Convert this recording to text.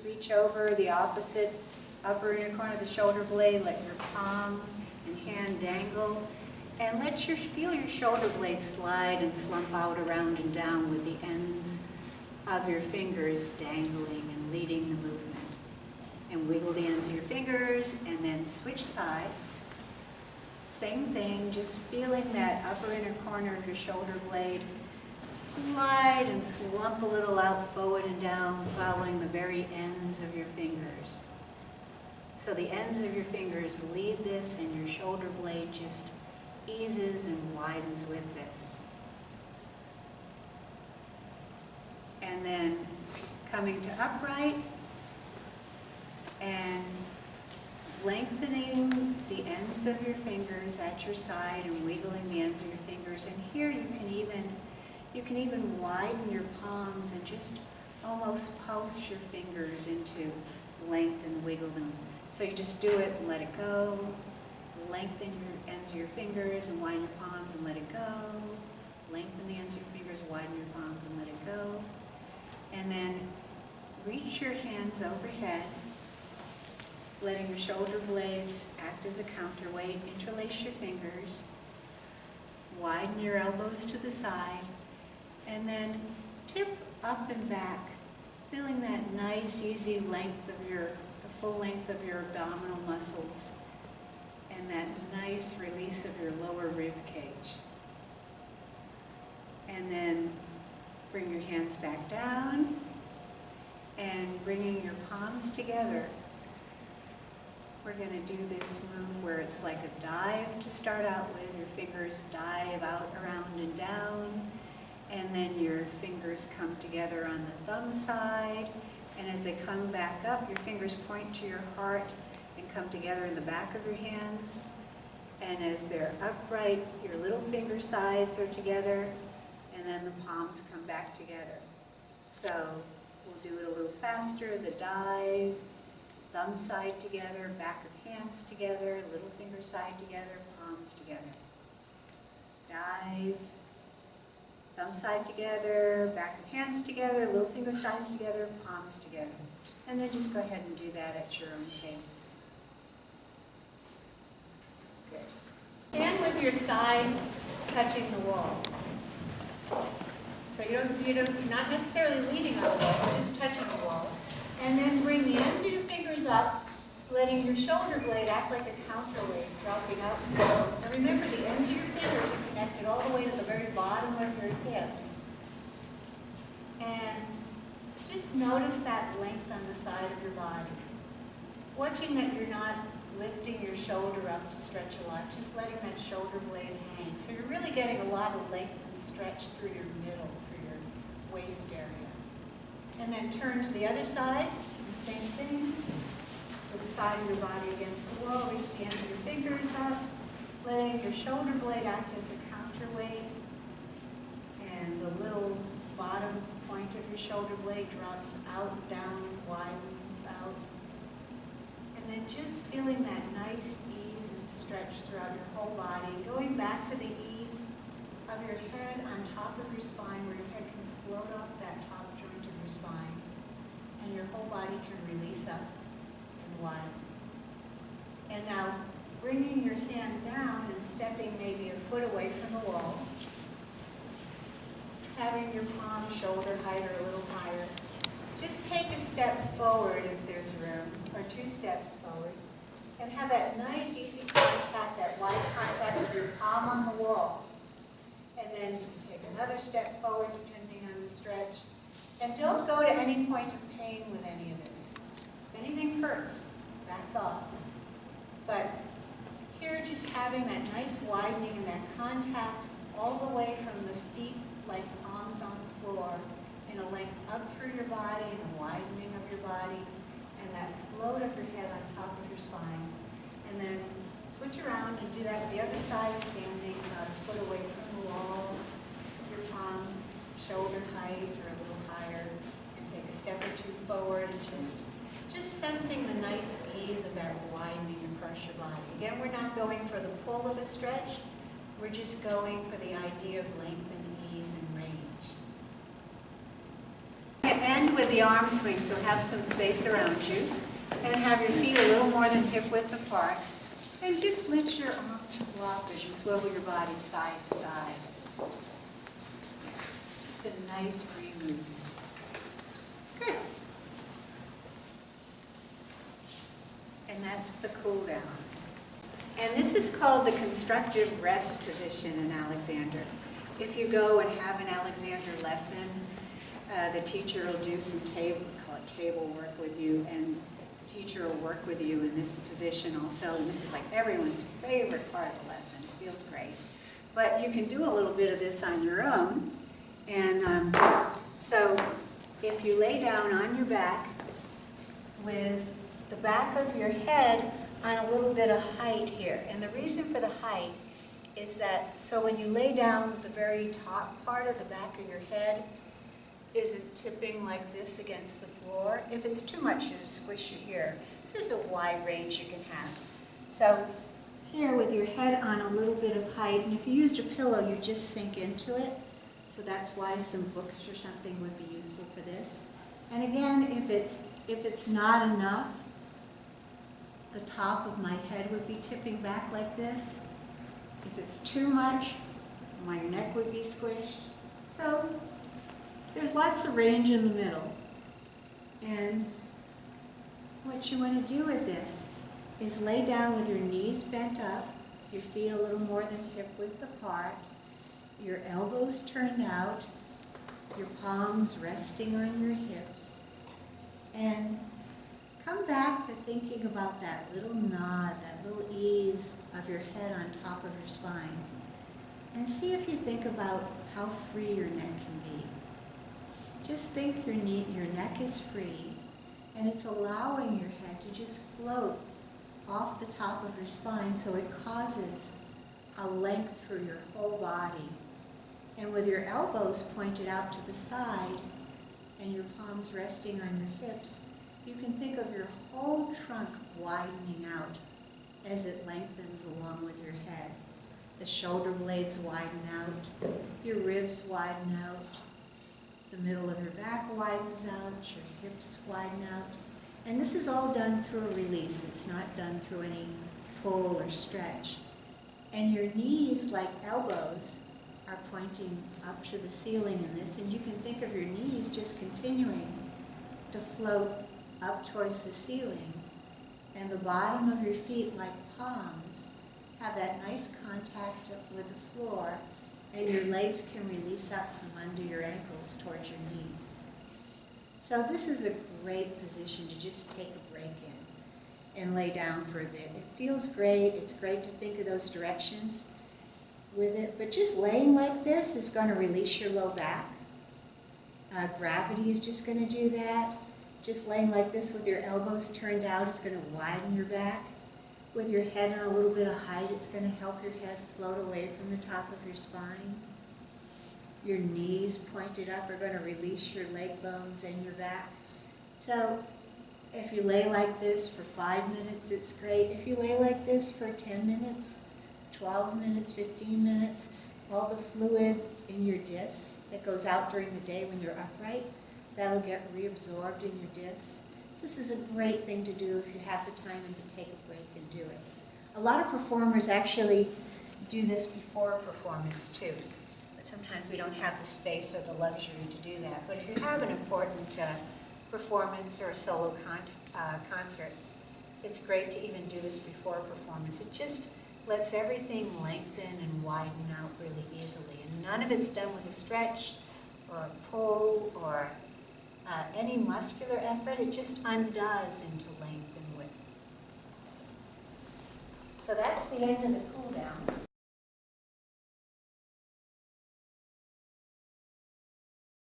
just reach over the opposite upper inner corner of the shoulder blade, let your palm and hand dangle, and feel your shoulder blade slide and slump out around and down with the ends of your fingers dangling and leading the movement. And wiggle the ends of your fingers and then switch sides. Same thing, just feeling that upper inner corner of your shoulder blade slide and slump a little out forward and down, following the very ends of your fingers. So the ends of your fingers lead this, and your shoulder blade just eases and widens with this. And then coming to upright and lengthening the ends of your fingers at your side and wiggling the ends of your fingers. And here you can even widen your palms and just almost pulse your fingers into length and wiggle them. So you just do it and let it go. Lengthen your ends of your fingers and widen your palms and let it go. Lengthen the ends of your fingers, widen your palms and let it go. And then reach your hands overhead, letting your shoulder blades act as a counterweight. Interlace your fingers. Widen your elbows to the side. And then tip up and back, feeling that nice, easy length of the full length of your abdominal muscles, and that nice release of your lower rib cage. And then bring your hands back down, and bringing your palms together. We're going to do this move where it's like a dive to start out with. Your fingers dive out, around, and down. And then your fingers come together on the thumb side. And as they come back up, your fingers point to your heart and come together in the back of your hands. And as they're upright, your little finger sides are together. And then the palms come back together. So we'll do it a little faster. The dive, thumb side together, back of hands together, little finger side together, palms together. Dive, thumb side together, back of hands together, little finger sides together, palms together. And then just go ahead and do that at your own pace. Good. Stand with your side touching the wall. So you're not necessarily leaning on the wall, but just touching the wall. And then bring the ends of your fingers up, letting your shoulder blade act like a counterweight, dropping out and down. And remember, the ends of your fingers are connected all the way to the very bottom of your hips. And just notice that length on the side of your body. Watching that you're not lifting your shoulder up to stretch a lot, just letting that shoulder blade hang. So you're really getting a lot of length and stretch through your middle, through your waist area. And then turn to the other side, and same thing. With the side of your body against the wall, reach the ends of your fingers up, letting your shoulder blade act as a counterweight, and the little bottom point of your shoulder blade drops out, down, widens out. And then just feeling that nice ease and stretch throughout your whole body, going back to the ease of your head on top of your spine, where your head can float off that top joint of your spine, and your whole body can release up and widen. And now bringing your hand down and stepping maybe a foot away from the wall, having your palm shoulder height or a little higher. Just take a step forward if there's room, or 2 steps forward, and have that nice easy contact, that wide contact of your palm on the wall. And then you can take another step forward depending on the stretch. And don't go to any point of pain with any of this. If anything hurts, back off. But here, just having that nice widening and that contact all the way from the feet like palms on the floor, in a length up through your body and a widening of your body, and that float of your head on top of your spine. And then switch around and do that with the other side, standing about a foot away from the wall, your palm shoulder height or a little higher, and take a step or 2 forward, and just sensing the nice ease of that widening across your body. Again, we're not going for the pull of a stretch, we're just going for the idea of length and ease and range. End with with the arm swing, so have some space around you. And have your feet a little more than hip width apart. And just let your arms flop as you swivel your body side to side. Just a nice free movement. Good. And that's the cool down. And this is called the constructive rest position in Alexander. If you go and have an Alexander lesson, the teacher will do some table, we call it table work with you, and the teacher will work with you in this position also. And this is like everyone's favorite part of the lesson. It feels great. But you can do a little bit of this on your own. And so if you lay down on your back with the back of your head on a little bit of height here. And the reason for the height is that, so when you lay down, the very top part of the back of your head isn't tipping like this against the floor. If it's too much, you squish your ear. So there's a wide range you can have. So here with your head on a little bit of height, and if you used a pillow, you just sink into it. So that's why some books or something would be useful for this. And again, if it's not enough, the top of my head would be tipping back like this. If it's too much, my neck would be squished. So there's lots of range in the middle. And what you want to do with this is lay down with your knees bent up, your feet a little more than hip width apart, your elbows turned out, your palms resting on your hips, and come back to thinking about that little nod, that little ease of your head on top of your spine. And see if you think about how free your neck can be. Just think your neck is free, and it's allowing your head to just float off the top of your spine, so it causes a length through your whole body. And with your elbows pointed out to the side and your palms resting on your hips, you can think of your whole trunk widening out as it lengthens along with your head. The shoulder blades widen out, your ribs widen out, the middle of your back widens out, your hips widen out. And this is all done through a release. It's not done through any pull or stretch. And your knees, like elbows, are pointing up to the ceiling in this, and you can think of your knees just continuing to float up towards the ceiling, and the bottom of your feet, like palms, have that nice contact with the floor, and your legs can release up from under your ankles towards your knees. So this is a great position to just take a break in and lay down for a bit. It feels great. It's great to think of those directions with it, but just laying like this is going to release your low back. Gravity is just going to do that. Just laying like this with your elbows turned out is going to widen your back. With your head on a little bit of height, it's going to help your head float away from the top of your spine. Your knees pointed up are going to release your leg bones and your back. So if you lay like this for 5 minutes, it's great. If you lay like this for 10 minutes, 12 minutes, 15 minutes, all the fluid in your discs that goes out during the day when you're upright, that'll get reabsorbed in your discs. So this is a great thing to do if you have the time and to take a break and do it. A lot of performers actually do this before a performance too, but sometimes we don't have the space or the luxury to do that. But if you have an important performance or a solo concert, it's great to even do this before a performance. It just lets everything lengthen and widen out really easily. And none of it's done with a stretch or a pull or any muscular effort. It just undoes into length and width. So that's the end of the cool down.